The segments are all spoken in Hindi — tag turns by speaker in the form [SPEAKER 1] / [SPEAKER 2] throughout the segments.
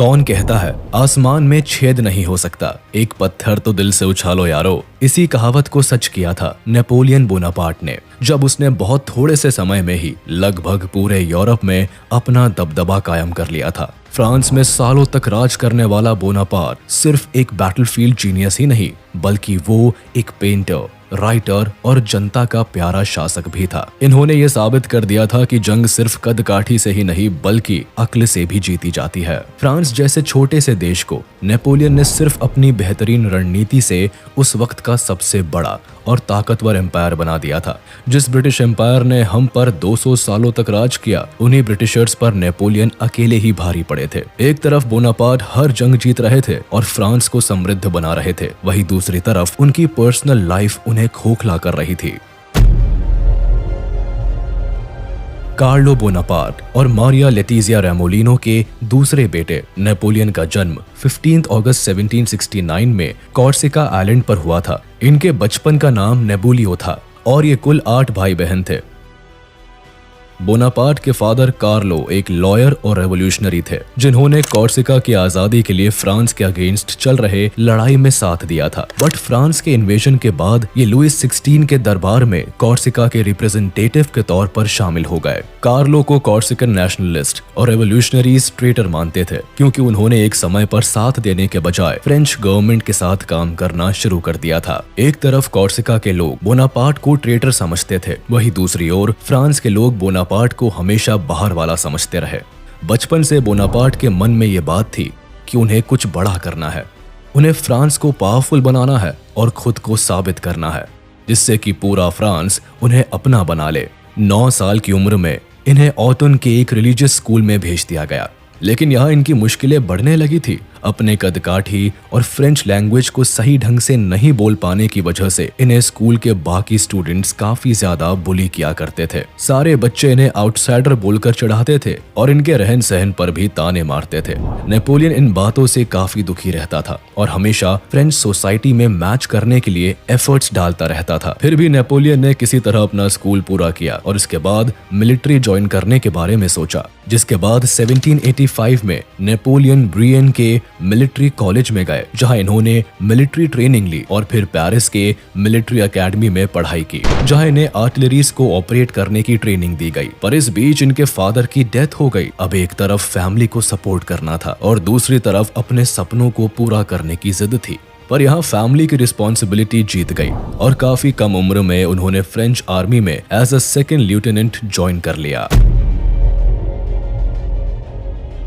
[SPEAKER 1] कौन कहता है आसमान में छेद नहीं हो सकता, एक पत्थर तो दिल से उछालो यारो। इसी कहावत को सच किया था नेपोलियन बोनापार्ट ने, जब उसने बहुत थोड़े से समय में ही लगभग पूरे यूरोप में अपना दबदबा कायम कर लिया था। फ्रांस में सालों तक राज करने वाला बोनापार्ट सिर्फ एक बैटलफील्ड जीनियस ही नहीं, बल्कि वो एक पेंटर, राइटर और जनता का प्यारा शासक भी था। इन्होंने ये साबित कर दिया था कि जंग सिर्फ कद काठी से ही नहीं बल्कि अक्ल से भी जीती जाती है। फ्रांस जैसे छोटे से देश को नेपोलियन ने सिर्फ अपनी बेहतरीन रणनीति से उस वक्त का सबसे बड़ा और ताकतवर एम्पायर बना दिया था। जिस ब्रिटिश एम्पायर ने हम पर 200 सालों तक राज किया, उन्हीं ब्रिटिशर्स पर नेपोलियन अकेले ही भारी पड़े थे। एक तरफ बोनापार्ट हर जंग जीत रहे थे और फ्रांस को समृद्ध बना रहे थे, वहीं दूसरी तरफ उनकी पर्सनल लाइफ उन्हें खोखला कर रही थी। कार्लो बोनापार्ट और मारिया लेटिजिया रेमोलिनो के दूसरे बेटे नेपोलियन का जन्म 15 अगस्त 1769 में कॉर्सिका आइलैंड पर हुआ था। इनके बचपन का नाम नेबुलियो था और ये कुल 8 भाई बहन थे। बोनापार्ट के फादर कार्लो एक लॉयर और रेवोल्यूशनरी थे, जिन्होंने कॉर्सिका की आजादी के लिए फ्रांस के अगेंस्ट चल रहे लड़ाई में साथ दिया था। बट फ्रांस के इन्वेजन के बाद ये लुइस 16 के दरबार में कॉर्सिका के रिप्रेजेंटेटिव के तौर पर शामिल हो गए। कार्लो को कॉर्सिकन नेशनलिस्ट और रेवोल्यूशनरीज ट्रेटर मानते थे, क्योंकि उन्होंने एक समय पर साथ देने के बजाय फ्रेंच गवर्नमेंट के साथ काम करना शुरू कर दिया था। एक तरफ कॉर्सिका के लोग बोनापार्ट को ट्रेटर समझते थे, वहीं दूसरी ओर फ्रांस के लोग बोनापार्ट को हमेशा बाहर वाला समझते रहे। बचपन से बोनापार्ट के मन में यह बात थी कि उन्हें कुछ बड़ा करना है, उन्हें फ्रांस को पावरफुल बनाना है और खुद को साबित करना है, जिससे कि पूरा फ्रांस उन्हें अपना बना ले। 9 साल की उम्र में इन्हें ऑटन के एक रिलीजियस स्कूल में भेज दिया गया, लेकिन यहाँ इनकी मुश्किलें बढ़ने लगी थी। अपने कदकाठी और फ्रेंच लैंग्वेज को सही ढंग से नहीं बोल पाने की वजह से इन्हें स्कूल के बाकी स्टूडेंट्स काफी ज्यादा बुली किया करते थे। सारे बच्चे इन्हें आउटसाइडर बोलकर चढ़ाते थे और इनके रहन सहन पर भी ताने मारते थे। नेपोलियन इन बातों से काफी दुखी रहता था और हमेशा फ्रेंच सोसाइटी में मैच करने के लिए एफर्ट्स डालता रहता था। फिर भी नेपोलियन ने किसी तरह अपना स्कूल पूरा किया और इसके बाद मिलिट्री ज्वाइन करने के बारे में सोचा, जिसके बाद 1785 में नेपोलियन ब्रियन के मिलिट्री कॉलेज में गए, जहां इन्होंने मिलिट्री ट्रेनिंग ली और फिर पेरिस के मिलिट्री एकेडमी में पढ़ाई की, जहां इन्हें आर्टिलरीज को ऑपरेट करने की ट्रेनिंग दी गई। पर इस बीच इनके फादर की डेथ हो गई। अब एक तरफ फैमिली को सपोर्ट करना था और दूसरी तरफ अपने सपनों को पूरा करने की जिद थी। पर यहाँ फैमिली की रिस्पॉन्सिबिलिटी जीत गई और काफी कम उम्र में उन्होंने फ्रेंच आर्मी में as a second lieutenant join कर लिया।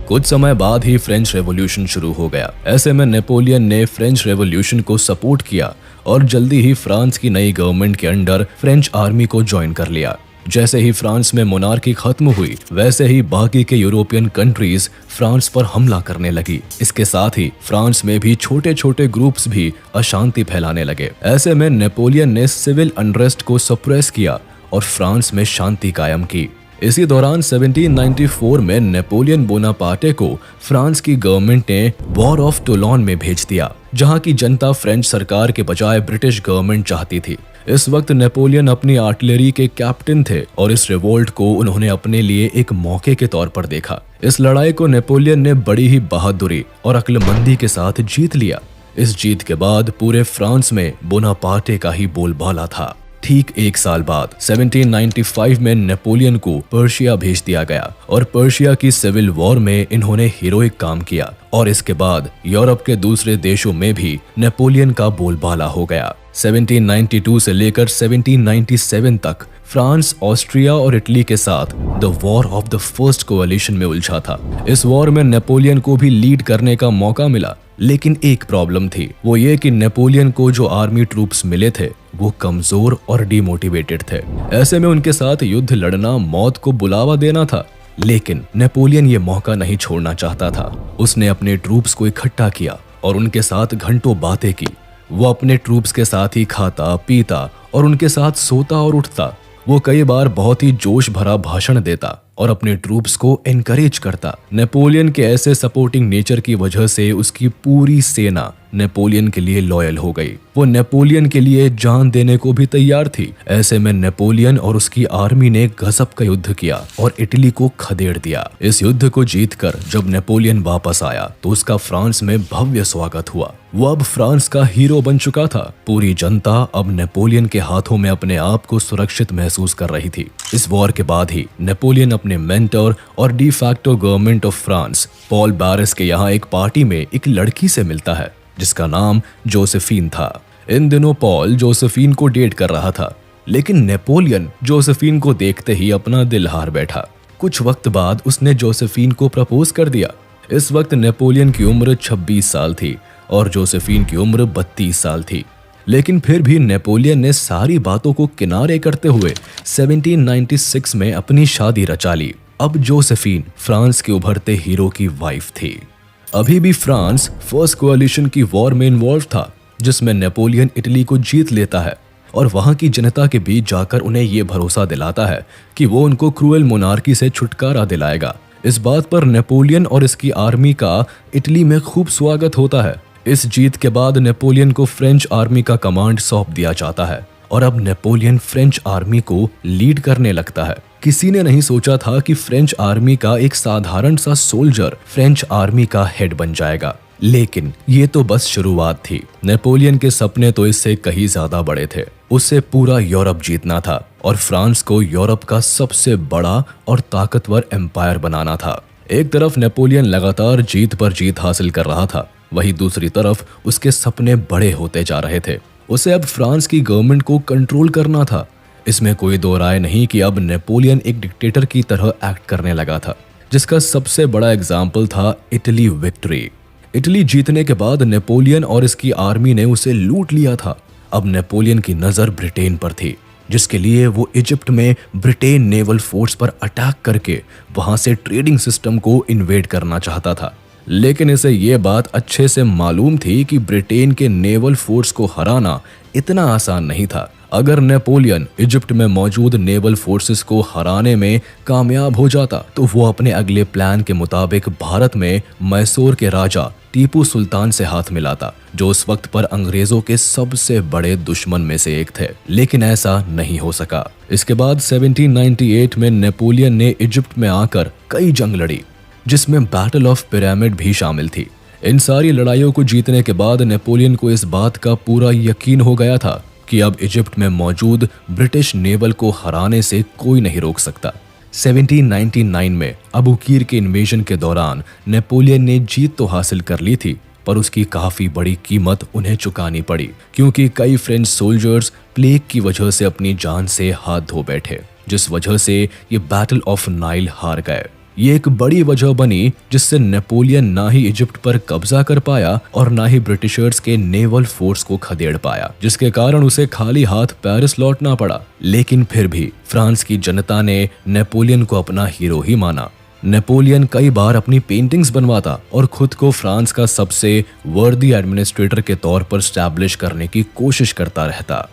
[SPEAKER 1] कुछ समय बाद ही फ्रेंच रेवोल्यूशन शुरू हो गया। ऐसे में नेपोलियन ने फ्रेंच रेवोल्यूशन को सपोर्ट किया और जल्दी ही फ्रांस की नई गवर्नमेंट के अंडर फ्रेंच आर्मी को ज्वाइन कर लिया। जैसे ही फ्रांस में मोनार्की खत्म हुई, वैसे ही बाकी के यूरोपियन कंट्रीज फ्रांस पर हमला करने लगी। इसके साथ ही फ्रांस में भी छोटे छोटे ग्रुप्स भी अशांति फैलाने लगे। ऐसे में नेपोलियन ने सिविल अनरेस्ट को सप्रेस किया और फ्रांस में शांति कायम की। इसी दौरान 1794 में नेपोलियन बोनापार्टे को फ्रांस की गवर्नमेंट ने वॉर ऑफ टोलोन में भेज दिया, जहां की जनता फ्रेंच सरकार के बजाय ब्रिटिश गवर्नमेंट चाहती थी। इस वक्त नेपोलियन अपनी आर्टिलरी के कैप्टन थे और इस रिवोल्ट को उन्होंने अपने लिए एक मौके के तौर पर देखा। इस लड़ाई को नेपोलियन ने बड़ी ही बहादुरी और अक्लमंदी के साथ जीत लिया। इस जीत के बाद पूरे फ्रांस में बोनापार्टे का ही बोलबाला था। ठीक 1 साल बाद 1795 में नेपोलियन को पर्शिया भेज दिया गया और पर्शिया की सिविल वॉर में इन्होंने हीरोइक काम किया और इसके बाद यूरोप के दूसरे देशों में भी नेपोलियन का बोलबाला हो गया। 1792 से लेकर 1797 तक फ्रांस, ऑस्ट्रिया और इटली के साथ the war of the first coalition में उलझा था। इस वॉर में नेपोलियन को भी लीड करने का मौका मिला, लेकिन एक प्रॉब्लम थी, वो ये कि नेपोलियन को जो आर्मी ट्रूप्स मिले थे वो कमजोर और डिमोटिवेटेड थे। ऐसे में उनके साथ युद्ध लड़ना मौत को बुलावा देना था। लेकिन नेपोलियन ये मौका नहीं छोड़ना चाहता था। उसने अपने ट्रूप्स को इकट्ठा किया और उनके साथ घंटों बातें की। वो अपने ट्रूप्स के साथ ही खाता, पीता और उनके साथ सोता और उठता। वो कई बार बहुत ही जोश भरा भाषण देता और अपने ट्रूप्स को एनकरेज करता। नेपोलियन के ऐसे सपोर्टिंग नेचर की वजह से उसकी पूरी सेना नेपोलियन के लिए लॉयल हो गई। वो नेपोलियन के लिए जान देने को भी तैयार थी। ऐसे में नेपोलियन और उसकी आर्मी ने गजब का युद्ध किया और इटली को खदेड़ दिया। इस युद्ध को जीतकर जब नेपोलियन वापस आया तो उसका फ्रांस में भव्य स्वागत हुआ। वो अब फ्रांस का हीरो बन चुका था। पूरी जनता अब नेपोलियन के हाथों में अपने आप को सुरक्षित महसूस कर रही थी। इस वॉर के बाद ही नेपोलियन अपने मेंटर और de facto government of France Paul बारिस के यहाँ एक पार्टी में एक लड़की से मिलता है जिसका नाम जोसेफीन था। इन दिनों पॉल जोसेफीन को डेट कर रहा था, लेकिन नेपोलियन जोसेफीन को देखते ही अपना दिल हार बैठा। कुछ वक्त बाद उसने जोसेफीन को प्रपोज कर दिया। इस वक्त नेपोलियन की उम्र 26 साल थी और जोसेफीन की उम्र 32 साल थी। लेकिन फिर भी नेपोलियन ने सारी बातों को किनारे करते हुए 1796 में अपनी शादी रचा ली। अब जोसेफीन फ्रांस के उभरते हीरो की वाइफ थी। अभी भी फ्रांस फर्स्ट कोएलिशन की वॉर में इन्वॉल्व था, जिसमें नेपोलियन इटली को जीत लेता है और वहां की जनता के बीच जाकर उन्हें ये भरोसा दिलाता है कि वो उनको क्रूएल मोनार्की से छुटकारा दिलाएगा। इस बात पर नेपोलियन और इसकी आर्मी का इटली में खूब स्वागत होता है। इस जीत के बाद नेपोलियन को फ्रेंच आर्मी का कमांड सौंप दिया जाता है और अब नेपोलियन फ्रेंच आर्मी को लीड करने लगता है। किसी ने नहीं सोचा था कि फ्रेंच आर्मी का एक साधारण सा सोल्जर फ्रेंच आर्मी का हेड बन जाएगा, लेकिन ये तो बस शुरुआत थी। नेपोलियन के सपने तो इससे कहीं ज्यादा बड़े थे। उसे पूरा यूरोप जीतना था और फ्रांस को यूरोप का सबसे बड़ा और ताकतवर एम्पायर बनाना था। एक तरफ नेपोलियन लगातार जीत पर जीत हासिल कर रहा था, वहीं दूसरी तरफ उसके सपने बड़े होते जा रहे थे। उसे अब फ्रांस की गवर्नमेंट को कंट्रोल करना था। इसमें कोई दो राय नहीं कि अब नेपोलियन एक डिक्टेटर की तरह एक्ट करने लगा था, जिसका सबसे बड़ा एग्जाम्पल था इटली विक्ट्री। इटली जीतने के बाद नेपोलियन और इसकी आर्मी ने उसे लूट लिया था। अब नेपोलियन की नजर ब्रिटेन पर थी, जिसके लिए वो इजिप्ट में ब्रिटेन नेवल फोर्स पर अटैक करके वहां से ट्रेडिंग सिस्टम को इन्वेड करना चाहता था। लेकिन इसे ये बात अच्छे से मालूम थी कि ब्रिटेन के नेवल फोर्स को हराना इतना आसान नहीं था। अगर नेपोलियन इजिप्ट में मौजूद नेवल फोर्सेस को हराने में कामयाब हो जाता तो वो अपने अगले प्लान के मुताबिक भारत में मैसूर के राजा टीपू सुल्तान से हाथ मिलाता, जो उस वक्त पर अंग्रेजों के सबसे बड़े दुश्मन में से एक थे। लेकिन ऐसा नहीं हो सका। इसके बाद 1798 में नेपोलियन ने इजिप्ट में आकर कई जंग लड़ी, जिसमें बैटल ऑफ पिरामिड भी शामिल थी। इन सारी लड़ाइयों को जीतने के बाद नेपोलियन को इस बात का पूरा यकीन हो गया था कि अब इजिप्ट में मौजूद ब्रिटिश नेवल को हराने से कोई नहीं रोक सकता। 1799 में अबुकीर के इन्वेजन के दौरान नेपोलियन ने जीत तो हासिल कर ली थी, पर उसकी काफी बड़ी कीमत उन्हें चुकानी पड़ी, क्योंकि कई फ्रेंच सोल्जर्स प्लेग की वजह से अपनी जान से हाथ धो बैठे, जिस वजह से ये बैटल ऑफ नाइल हार गए। ये एक बड़ी वजह बनी जिससे नेपोलियन ना ही इजिप्ट पर कब्जा कर पाया और ना ही ब्रिटिशर्स के नेवल फोर्स को खदेड़ पाया, जिसके कारण उसे खाली हाथ पेरिस लौटना पड़ा। लेकिन फिर भी फ्रांस की जनता ने नेपोलियन को अपना हीरो ही माना। नेपोलियन कई बार अपनी पेंटिंग्स बनवाता और खुद को फ्रांस का सबसे वर्दी एडमिनिस्ट्रेटर के तौर पर स्टैब्लिश करने की कोशिश करता रहता।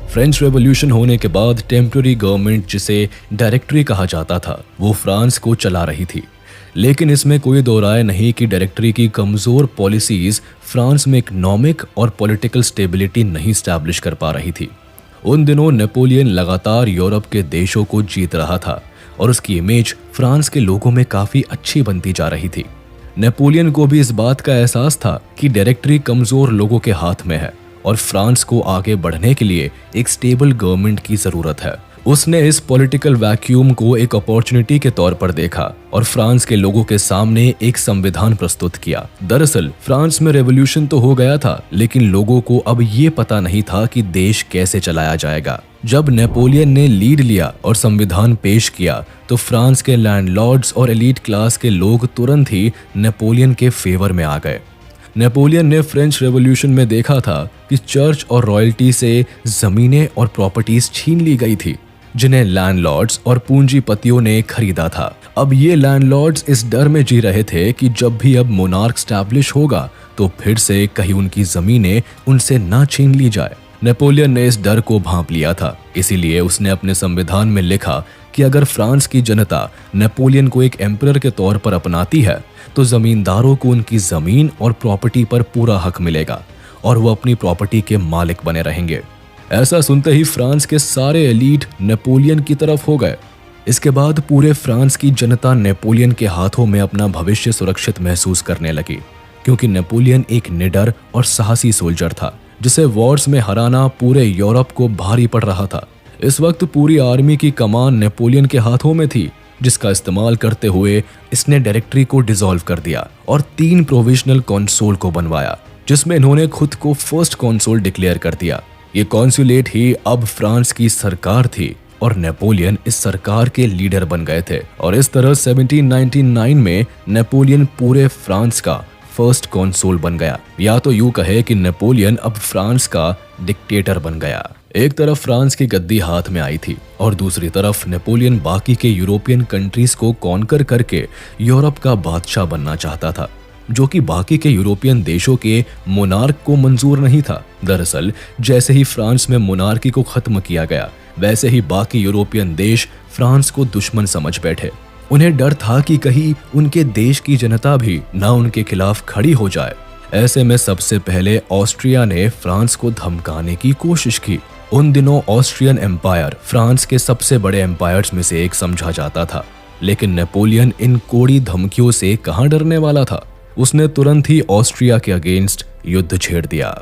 [SPEAKER 1] फ्रेंच रेवोल्यूशन होने के बाद टेम्पररी गवर्नमेंट, जिसे डायरेक्टरी कहा जाता था, वो फ्रांस को चला रही थी। लेकिन इसमें कोई दो राय नहीं कि डायरेक्टरी की कमजोर पॉलिसीज फ्रांस में इकोनॉमिक और पॉलिटिकल स्टेबिलिटी नहीं स्टैब्लिश कर पा रही थी। उन दिनों नेपोलियन लगातार यूरोप के देशों को जीत रहा था और उसकी इमेज फ्रांस के लोगों में काफी अच्छी बनती जा रही थी। नेपोलियन को भी इस बात का एहसास था कि डायरेक्टरी कमजोर लोगों के हाथ में है और फ्रांस को आगे बढ़ने के लिए एक स्टेबल गवर्नमेंट की जरूरत है। उसने इस पॉलिटिकल वैक्यूम को एक अपॉर्चुनिटी के तौर पर देखा और फ्रांस के लोगों के सामने एक संविधान प्रस्तुत किया। दरअसल फ्रांस में रेवोल्यूशन तो हो गया था, लेकिन लोगों को अब ये पता नहीं था कि देश कैसे चलाया जाएगा। जब नेपोलियन ने लीड लिया और संविधान पेश किया तो फ्रांस के लैंडलॉर्ड्स और एलीट क्लास के लोग तुरंत ही नेपोलियन के फेवर में आ गए। नेपोलियन ने फ्रेंच रेवोल्यूशन में देखा था कि चर्च और रॉयल्टी से जमीनें और प्रॉपर्टीज छीन ली गई थी, जिन्हें लैंडलॉर्ड्स और पूंजीपतियों ने खरीदा था। अब ये लैंडलॉर्ड्स इस डर में जी रहे थे कि जब भी अब मोनार्क स्टैब्लिश होगा तो फिर से कहीं उनकी जमीनें उनसे ना छीन ली जाए। नेपोलियन ने इस डर को भांप लिया था इसीलिए उसने अपने संविधान में लिखा कि अगर फ्रांस की जनता नेपोलियन को एक एम्परर के तौर पर अपनाती है तो जमींदारों को उनकी जमीन और प्रॉपर्टी पर पूरा हक मिलेगा और वो अपनी प्रॉपर्टी के मालिक बने रहेंगे। ऐसा सुनते ही फ्रांस के सारे एलीट नेपोलियन की तरफ हो गए। इसके बाद पूरे फ्रांस की जनता नेपोलियन के हाथों में अपना भविष्य सुरक्षित महसूस करने लगी, क्योंकि नेपोलियन एक निडर और साहसी सोल्जर था जिसे वॉर्स में हराना पूरे यूरोप को भारी पड़ रहा था। इस वक्त पूरी आर्मी की कमान नेपोलियन के हाथों में थी, जिसका इस्तेमाल करते हुए इसने डायरेक्टरी को डिसॉल्व कर दिया और 3 प्रोविजनल कॉन्सुल को बनवाया, जिसमें इन्होंने खुद को फर्स्ट कॉन्सुल डिक्लेयर कर दिया। ये कॉन्सुलेट ही अब फ्रांस की सरकार थी और नेपोलियन इस सरकार के लीडर बन गए थे। और इस तरह 1799 में नेपोलियन पूरे फ्रांस का फर्स्ट कॉन्सुल बन गया, या तो यूं कहे कि नेपोलियन अब फ्रांस का डिक्टेटर बन गया। एक तरफ फ्रांस की गद्दी हाथ में आई थी और दूसरी तरफ नेपोलियन बाकी के यूरोपियन कंट्रीज को कॉन्कर करके यूरोप का बादशाह बनना चाहता था, जो कि बाकी के यूरोपियन देशों के मोनार्क को मंजूर नहीं था। दरअसल जैसे ही फ्रांस में मोनार्की को खत्म किया गया, वैसे ही बाकी यूरोपियन देश फ्रांस को दुश्मन समझ बैठे। उन्हें डर था कि कहीं उनके देश की जनता भी ना उनके खिलाफ खड़ी हो जाए। ऐसे में सबसे पहले ऑस्ट्रिया ने फ्रांस को धमकाने की कोशिश की। उन दिनों ऑस्ट्रियन एम्पायर फ्रांस के सबसे बड़े एम्पायर्स में से एक समझा जाता था, लेकिन नेपोलियन इन कोड़ी धमकियों से कहां डरने वाला था। उसने तुरंत ही ऑस्ट्रिया के अगेंस्ट युद्ध छेड़ दिया।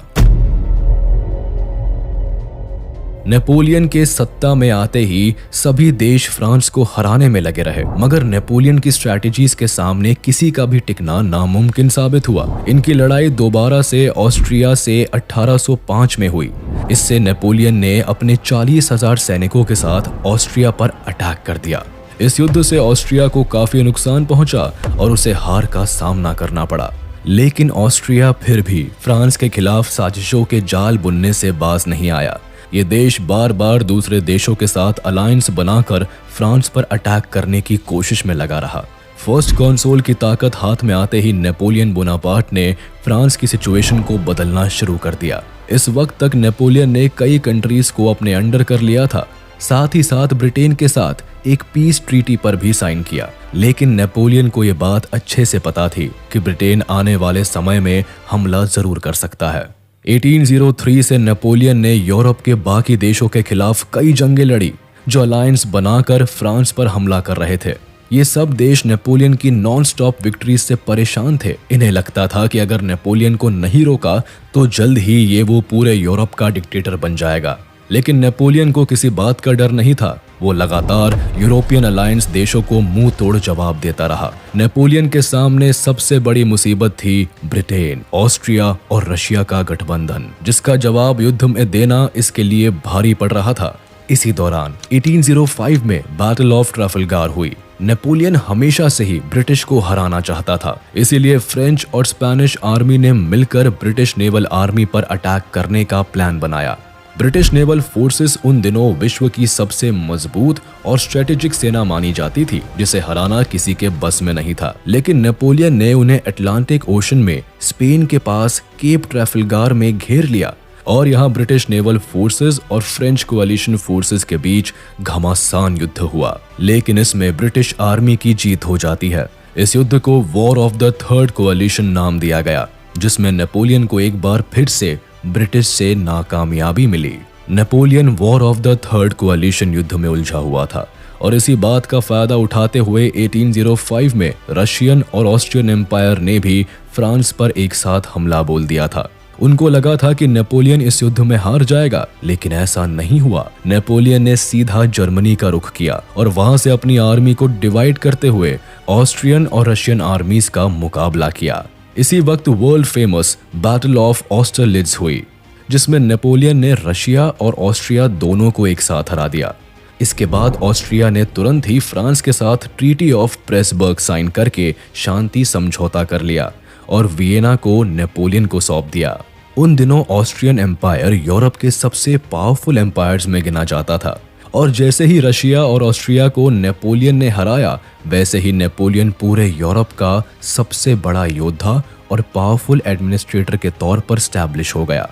[SPEAKER 1] नेपोलियन के सत्ता में आते ही सभी देश फ्रांस को हराने में लगे रहे, मगर नेपोलियन की स्ट्रैटेजीज के सामने किसी का भी टिकना नामुमकिन साबित हुआ। इनकी लड़ाई दोबारा से ऑस्ट्रिया से 1805 में हुई। इससे नेपोलियन ने अपने 40,000 सैनिकों के साथ ऑस्ट्रिया पर अटैक कर दिया। इस युद्ध से ऑस्ट्रिया को काफी नुकसान पहुंचा और उसे हार का सामना करना पड़ा, लेकिन ऑस्ट्रिया फिर भी फ्रांस के खिलाफ साजिशों के जाल बुनने से बाज नहीं आया। ये देश बार बार दूसरे देशों के साथ अलायंस बनाकर फ्रांस पर अटैक करने की कोशिश में लगा रहा। फर्स्ट कॉन्सुल की ताकत हाथ में आते ही नेपोलियन बोनापार्ट ने फ्रांस की सिचुएशन को बदलना शुरू कर दिया। इस वक्त तक नेपोलियन ने कई कंट्रीज को अपने अंडर कर लिया था, साथ ही साथ ब्रिटेन के साथ एक पीस ट्रीटी पर भी साइन किया। लेकिन नेपोलियन को ये बात अच्छे से पता थी कि ब्रिटेन आने वाले समय में हमला जरूर कर सकता है। 1803 से नेपोलियन ने यूरोप के बाकी देशों के खिलाफ कई जंगें लड़ी जो अलायंस बनाकर फ्रांस पर हमला कर रहे थे। ये सब देश नेपोलियन की नॉन स्टॉप विक्ट्रीज से परेशान थे। इन्हें लगता था कि अगर नेपोलियन को नहीं रोका तो जल्द ही ये वो पूरे यूरोप का डिक्टेटर बन जाएगा। लेकिन नेपोलियन को किसी बात का डर नहीं था। वो लगातार यूरोपियन अलायंस देशों को मुंह तोड़ जवाब देता रहा। नेपोलियन के सामने सबसे बड़ी मुसीबत थी ब्रिटेन, ऑस्ट्रिया और रशिया का गठबंधन, जिसका जवाब युद्ध में देना इसके लिए भारी पड़ रहा था। इसी दौरान 1805 में बैटल ऑफ ट्राफलगार हुई। नेपोलियन हमेशा से ही ब्रिटिश को हराना चाहता था, इसीलिए फ्रेंच और स्पेनिश आर्मी ने मिलकर ब्रिटिश नेवल आर्मी पर अटैक करने का प्लान बनाया। ब्रिटिश नेवल फोर्सेस उन दिनों विश्व की सबसे मजबूत और स्ट्रेटेजिक सेना मानी जाती थी, जिसे हराना किसी के बस में नहीं था। लेकिन नेपोलियन ने उन्हें अटलांटिक ओशन में स्पेन के पास केप ट्राफलगार में घेर लिया और यहाँ ब्रिटिश नेवल फोर्सेस और फ्रेंच कोalition फोर्सेस के बीच घमासान युद्ध हुआ। लेकिन इसमें ब्रिटिश आर्मी की जीत हो जाती है। इस युद्ध को वॉर ऑफ द थर्ड कोalition नाम दिया गया, जिसमें नेपोलियन को एक बार फिर से ब्रिटिश से नाकामयाबी मिली। Napoleon war of the third coalition युद्ध में उलझा हुआ था और इसी बात का फायदा उठाते हुए 1805 में रशियन और ऑस्ट्रियन एम्पायर ने भी फ्रांस पर एक साथ हमला बोल दिया था। उनको लगा था कि नेपोलियन इस युद्ध में हार जाएगा, लेकिन ऐसा नहीं हुआ। नेपोलियन ने सीधा जर्मनी का रुख किया और वहां से अपनी आर्मी को डिवाइड करते हुए ऑस्ट्रियन और रशियन आर्मीज का मुकाबला किया। इसी वक्त वर्ल्ड फेमस बैटल ऑफ ऑस्टरलिट्ज हुई, जिसमें नेपोलियन ने रशिया और ऑस्ट्रिया दोनों को एक साथ हरा दिया। इसके बाद ऑस्ट्रिया ने तुरंत ही फ्रांस के साथ ट्रीटी ऑफ प्रेसबर्ग साइन करके शांति समझौता कर लिया और वियना को नेपोलियन को सौंप दिया। उन दिनों ऑस्ट्रियन एम्पायर यूरोप के सबसे पावरफुल एम्पायर्स में गिना जाता था और जैसे ही रशिया और ऑस्ट्रिया को नेपोलियन ने हराया, वैसे ही नेपोलियन पूरे यूरोप का सबसे बड़ा योद्धा और पावरफुल एडमिनिस्ट्रेटर के तौर पर स्टैब्लिश हो गया।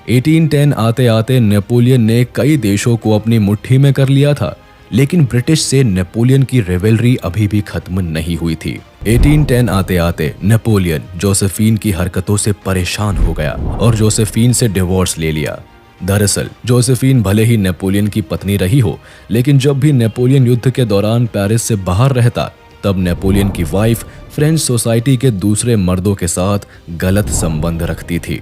[SPEAKER 1] 1810 आते आते नेपोलियन ने कई देशों को अपनी मुट्ठी में कर लिया था, लेकिन ब्रिटिश से नेपोलियन की रिवेलरी अभी भी खत्म नहीं हुई थी। 1810 आते आते नेपोलियन जोसेफिन की हरकतों से परेशान हो गया और जोसेफिन से डिवोर्स ले लिया। दरअसल जोसेफिन भले ही नेपोलियन की पत्नी रही हो, लेकिन जब भी नेपोलियन युद्ध के दौरान पेरिस से बाहर रहता, तब नेपोलियन की वाइफ फ्रेंच सोसाइटी के दूसरे मर्दों के साथ गलत संबंध रखती थी।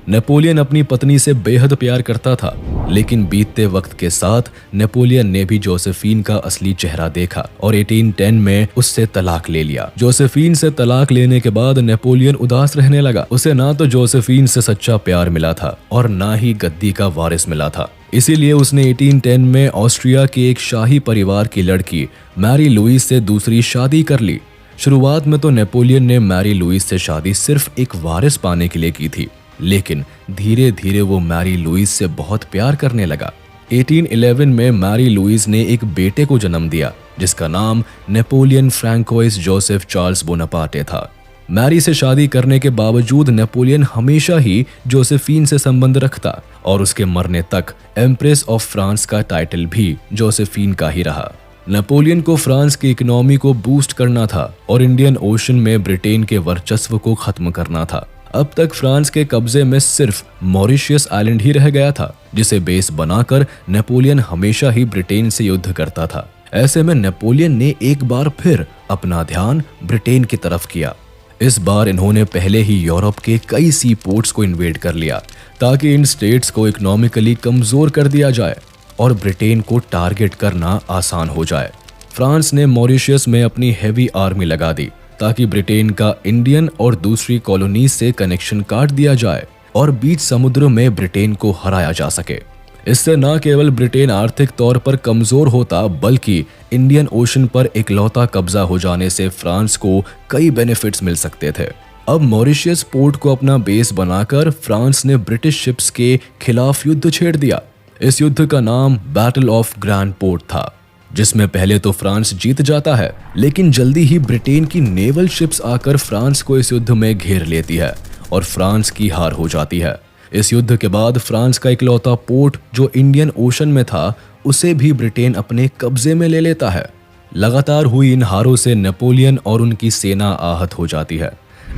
[SPEAKER 1] नेपोलियन अपनी पत्नी से बेहद प्यार करता था, लेकिन बीतते वक्त के साथ नेपोलियन ने भी जोसेफिन का असली चेहरा देखा और 1810 में उससे तलाक ले लिया। जोसेफिन से तलाक लेने के बाद नेपोलियन उदास रहने लगा। उसे ना तो जोसेफिन से सच्चा प्यार मिला था और ना ही गद्दी का वारिस मिला था। इसीलिए उसने 1810 में ऑस्ट्रिया के एक शाही परिवार की लड़की मैरी लुईस से दूसरी शादी कर ली। शुरुआत में तो नेपोलियन ने मैरी लुईस से शादी सिर्फ एक वारिस पाने के लिए की थी, लेकिन धीरे धीरे वो मैरी लुईस से बहुत प्यार करने लगा। 1811 में मैरी लुईस ने एक बेटे को जन्म दिया, जिसका नाम Napoleon François Joseph Charles Bonaparte था। मैरी से शादी करने के बावजूद नेपोलियन हमेशा ही जोसेफिन से संबंध रखता और उसके मरने तक एम्प्रेस ऑफ फ्रांस का टाइटल भी जोसेफिन का ही रहा। नेपोलियन को फ्रांस की इकोनॉमी को बूस्ट करना था और इंडियन ओशन में ब्रिटेन के वर्चस्व को खत्म करना था। अब तक फ्रांस के कब्जे में सिर्फ मॉरिशियस आइलैंड ही रह गया था, जिसे बेस बनाकर नेपोलियन हमेशा ही ब्रिटेन से युद्ध करता था। ऐसे में नेपोलियन ने एक बार फिर अपना ध्यान ब्रिटेन की तरफ किया। इस बार इन्होंने पहले ही यूरोप के कई सी पोर्ट्स को इन्वेड कर लिया, ताकि इन स्टेट्स को इकोनॉमिकली कमजोर कर दिया जाए और ब्रिटेन को टारगेट करना आसान हो जाए। फ्रांस ने मॉरिशियस में अपनी हैवी आर्मी लगा दी, ताकि ब्रिटेन का इंडियन और दूसरी कॉलोनीज से कनेक्शन काट दिया जाए और बीच समुद्र में ब्रिटेन को हराया जा सके। इससे न केवल ब्रिटेन आर्थिक तौर पर कमजोर होता, बल्कि इंडियन ओशन पर इकलौता कब्जा हो जाने से फ्रांस को कई बेनिफिट्स मिल सकते थे। अब मॉरिशियस पोर्ट को अपना बेस बनाकर फ्रांस ने ब्रिटिश शिप्स के खिलाफ युद्ध छेड़ दिया। इस युद्ध का नाम बैटल ऑफ ग्रैंड पोर्ट था, जिसमें पहले तो फ्रांस जीत जाता है, लेकिन जल्दी ही ब्रिटेन की नेवल शिप्स आकर फ्रांस को इस युद्ध में घेर लेती है और फ्रांस की हार हो जाती है। इस युद्ध के बाद फ्रांस का इकलौता पोर्ट जो इंडियन ओशन में था, उसे भी ब्रिटेन अपने कब्जे में ले लेता है। लगातार हुई इन हारों से नेपोलियन और उनकी सेना आहत हो जाती है।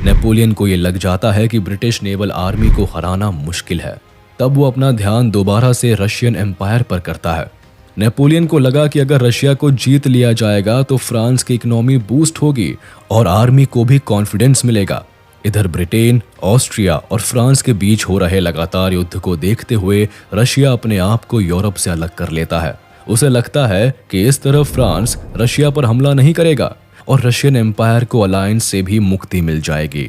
[SPEAKER 1] नेपोलियन को ये लग जाता है कि ब्रिटिश नेवल आर्मी को हराना मुश्किल है। तब वो अपना ध्यान दोबारा से रशियन एम्पायर पर करता है। नेपोलियन को लगा कि अगर रशिया को जीत लिया जाएगा तो फ्रांस की इकोनॉमी बूस्ट होगी और आर्मी को भी कॉन्फिडेंस मिलेगा। इधर ब्रिटेन, ऑस्ट्रिया और फ्रांस के बीच हो रहे लगातार युद्ध को देखते हुए रशिया अपने आप को यूरोप से अलग कर लेता है। उसे लगता है कि इस तरफ फ्रांस रशिया पर हमला नहीं करेगा और रशियन एम्पायर को अलायंस से भी मुक्ति मिल जाएगी।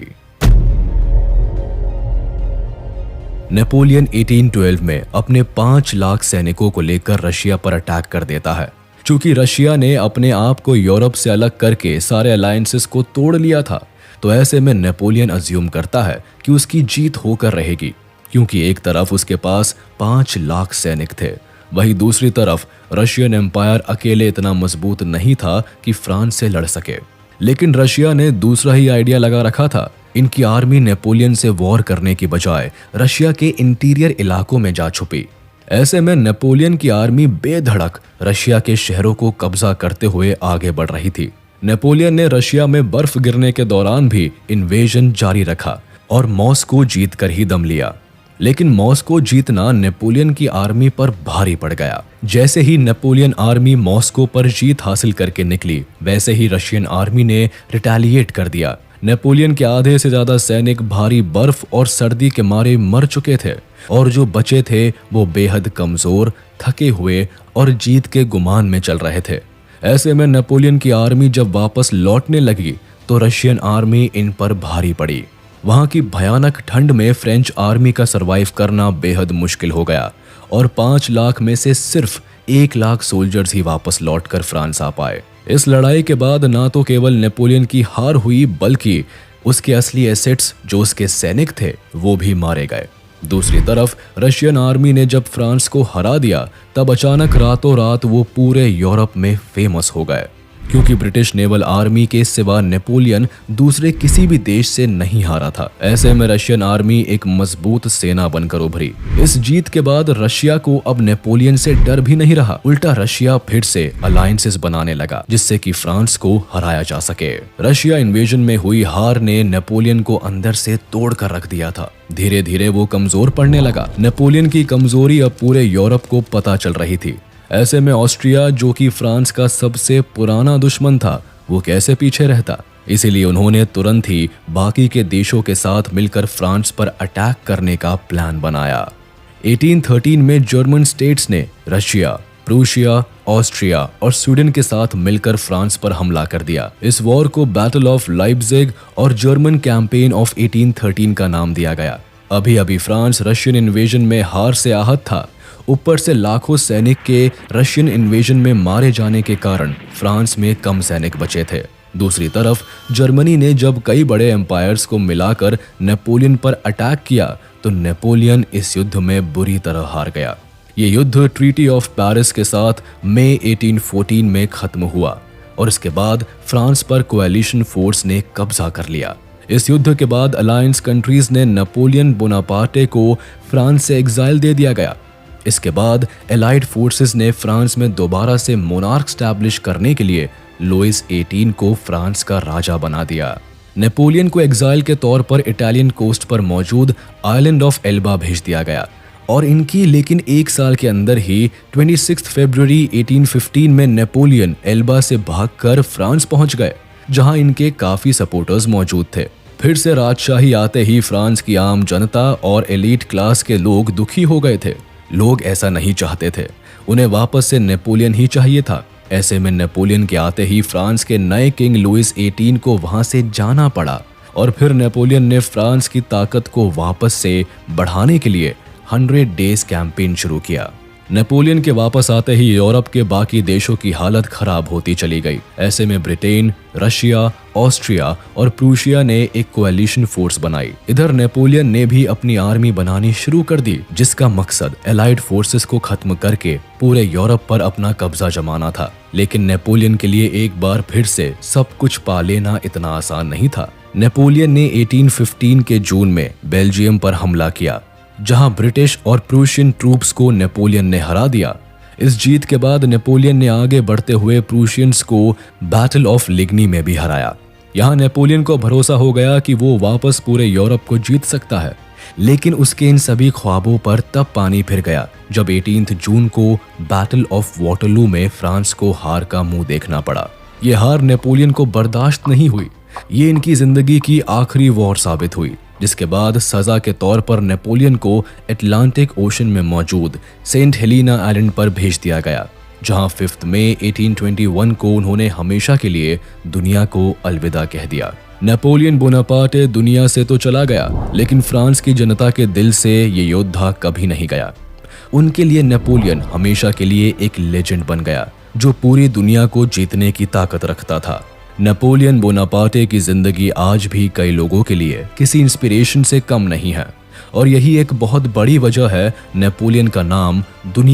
[SPEAKER 1] नेपोलियन 1812 में अपने 5 लाख सैनिकों को लेकर रशिया पर अटैक कर देता है। चूंकि रशिया ने अपने आप को यूरोप से अलग करके सारे अलायंसेस को तोड़ लिया था, तो ऐसे में नेपोलियन अज्यूम करता है कि उसकी जीत होकर रहेगी, क्योंकि एक तरफ उसके पास 5 लाख सैनिक थे, वहीं दूसरी तरफ रशियन एम्पायर अकेले इतना मजबूत नहीं था कि फ्रांस से लड़ सके। लेकिन रशिया ने दूसरा ही आइडिया लगा रखा था। इनकी आर्मी नेपोलियन से वॉर करने की बजाय रशिया के इंटीरियर इलाकों में जा छुपी। ऐसे में नेपोलियन की आर्मी बेधड़क रशिया के शहरों को कब्जा करते हुए आगे बढ़ रही थी। नेपोलियन ने रशिया में बर्फ गिरने के दौरान भी इन्वेजन जारी रखा और मॉस्को जीत कर ही दम लिया। लेकिन मॉस्को जीतना नेपोलियन की आर्मी पर भारी पड़ गया। जैसे ही नेपोलियन आर्मी मॉस्को पर जीत हासिल करके निकली, वैसे ही रशियन आर्मी ने रिटेलिएट कर दिया। नेपोलियन के आधे से ज्यादा सैनिक भारी बर्फ और सर्दी के मारे मर चुके थे और जो बचे थे वो बेहद कमजोर, थके हुए और जीत के गुमान में चल रहे थे। ऐसे में नेपोलियन की आर्मी जब वापस लौटने लगी तो रशियन आर्मी इन पर भारी पड़ी। वहां की भयानक ठंड में फ्रेंच आर्मी का सरवाइव करना बेहद मुश्किल हो गया और 5 लाख में से सिर्फ 1 लाख सोल्जर्स ही वापस लौटकर फ्रांस आ पाए। इस लड़ाई के बाद ना तो केवल नेपोलियन की हार हुई, बल्कि उसके असली एसेट्स जो उसके सैनिक थे वो भी मारे गए। दूसरी तरफ रशियन आर्मी ने जब फ्रांस को हरा दिया, तब अचानक रातों रात वो पूरे यूरोप में फेमस हो गए। क्योंकि ब्रिटिश नेवल आर्मी के सिवा नेपोलियन दूसरे किसी भी देश से नहीं हारा था। ऐसे में रशियन आर्मी एक मजबूत सेना बनकर उभरी। इस जीत के बाद रशिया को अब नेपोलियन से डर भी नहीं रहा। उल्टा रशिया फिर से अलायंसेस बनाने लगा जिससे कि फ्रांस को हराया जा सके। रशिया इन्वेजन में हुई हार ने नेपोलियन को अंदर से तोड़ कर रख दिया था। धीरे धीरे वो कमजोर पड़ने लगा। नेपोलियन की कमजोरी अब पूरे यूरोप को पता चल रही थी। ऐसे में ऑस्ट्रिया, जो कि फ्रांस का सबसे पुराना दुश्मन था, वो कैसे पीछे रहता। इसीलिए उन्होंने तुरंत ही बाकी के देशों के साथ मिलकर फ्रांस पर अटैक करने का प्लान बनाया। 1813 में जर्मन स्टेट्स ने रशिया, प्रूशिया, ऑस्ट्रिया और स्वीडन के साथ मिलकर फ्रांस पर हमला कर दिया। इस वॉर को बैटल ऑफ लाइप्जिग और जर्मन कैंपेन ऑफ 1813 का नाम दिया गया। अभी अभी फ्रांस रशियन इन्वेजन में हार से आहत था। ऊपर से लाखों सैनिक के रशियन इन्वेजन में मारे जाने के कारण फ्रांस में कम सैनिक बचे थे। दूसरी तरफ जर्मनी ने जब कई बड़े एम्पायर्स को मिलाकर नेपोलियन पर अटैक किया तो नेपोलियन इस युद्ध में बुरी तरह हार गया। ये युद्ध ट्रीटी ऑफ पेरिस के साथ मई 1814 में खत्म हुआ और इसके बाद फ्रांस पर कोएलिशन फोर्स ने कब्जा कर लिया। इस युद्ध के बाद अलायंस कंट्रीज ने नेपोलियन बोनापार्टे को फ्रांस से एग्जाइल दे दिया गया। इसके बाद एलाइड फोर्सेस ने फ्रांस में दोबारा से मोनार्क स्टैब्लिश करने के लिए लुइस 18 को फ्रांस का राजा बना दिया। नेपोलियन को एग्जाइल के तौर पर इटालियन कोस्ट पर मौजूद आइलैंड ऑफ एल्बा भेज दिया गया और इनकी लेकिन एक साल के अंदर ही 26 फरवरी 1815 में नेपोलियन एल्बा से भागकर फ्रांस पहुंच गए, जहां इनके काफी सपोर्टर्स मौजूद थे। फिर से राजशाही आते ही फ्रांस की आम जनता और एलीट क्लास के लोग दुखी हो गए थे। लोग ऐसा नहीं चाहते थे, उन्हें वापस से नेपोलियन ही चाहिए था। ऐसे में नेपोलियन के आते ही फ्रांस के नए किंग लुइस 18 को वहां से जाना पड़ा और फिर नेपोलियन ने फ्रांस की ताकत को वापस से बढ़ाने के लिए 100 डेज कैंपेन शुरू किया। नेपोलियन के वापस आते ही यूरोप के बाकी देशों की हालत खराब होती चली गई। ऐसे में ब्रिटेन, रशिया, ऑस्ट्रिया और प्रूशिया ने एक कोएलिशन फोर्स बनाई। इधर नेपोलियन ने भी अपनी आर्मी बनानी शुरू कर दी, जिसका मकसद एलाइड फोर्सेस को खत्म करके पूरे यूरोप पर अपना कब्जा जमाना था। लेकिन नेपोलियन के लिए एक बार फिर से सब कुछ पा लेना इतना आसान नहीं था। नेपोलियन ने 1815 के जून में बेल्जियम पर हमला किया, जहां ब्रिटिश और प्रूशियन ट्रूप्स को नेपोलियन ने हरा दिया। इस जीत के बाद नेपोलियन ने आगे बढ़ते हुए प्रूशियंस को बैटल ऑफ लिग्नी में भी हराया। यहां नेपोलियन को भरोसा हो गया कि वो वापस पूरे यूरोप को जीत सकता है। लेकिन उसके इन सभी ख्वाबों पर तब पानी फिर गया जब 18 जून को बैटल ऑफ वाटरलू में फ्रांस को हार का मुंह देखना पड़ा। ये हार नेपोलियन को बर्दाश्त नहीं हुई। ये इनकी जिंदगी की आखिरी वॉर साबित हुई, जिसके बाद सजा के तौर पर नेपोलियन को अटलांटिक ओशन में मौजूद सेंट हेलेना आइलैंड पर भेज दिया गया, जहां 5 मई 1821 को उन्होंने हमेशा के लिए दुनिया को अलविदा कह दिया। नेपोलियन बोनापार्टे दुनिया से तो चला गया, लेकिन फ्रांस की जनता के दिल से ये योद्धा कभी नहीं गया। उनके लिए नेपोलियन हमेशा के लिए एक लेजेंड बन गया, जो पूरी दुनिया को जीतने की ताकत रखता था। नेपोलियन बोनापार्टे की जिंदगी आज भी कई लोगों के लिए किसी इंस्पिरेशन से कम नहीं है और यही एक बहुत बड़ी वजह है नेपोलियन का नाम दुनिया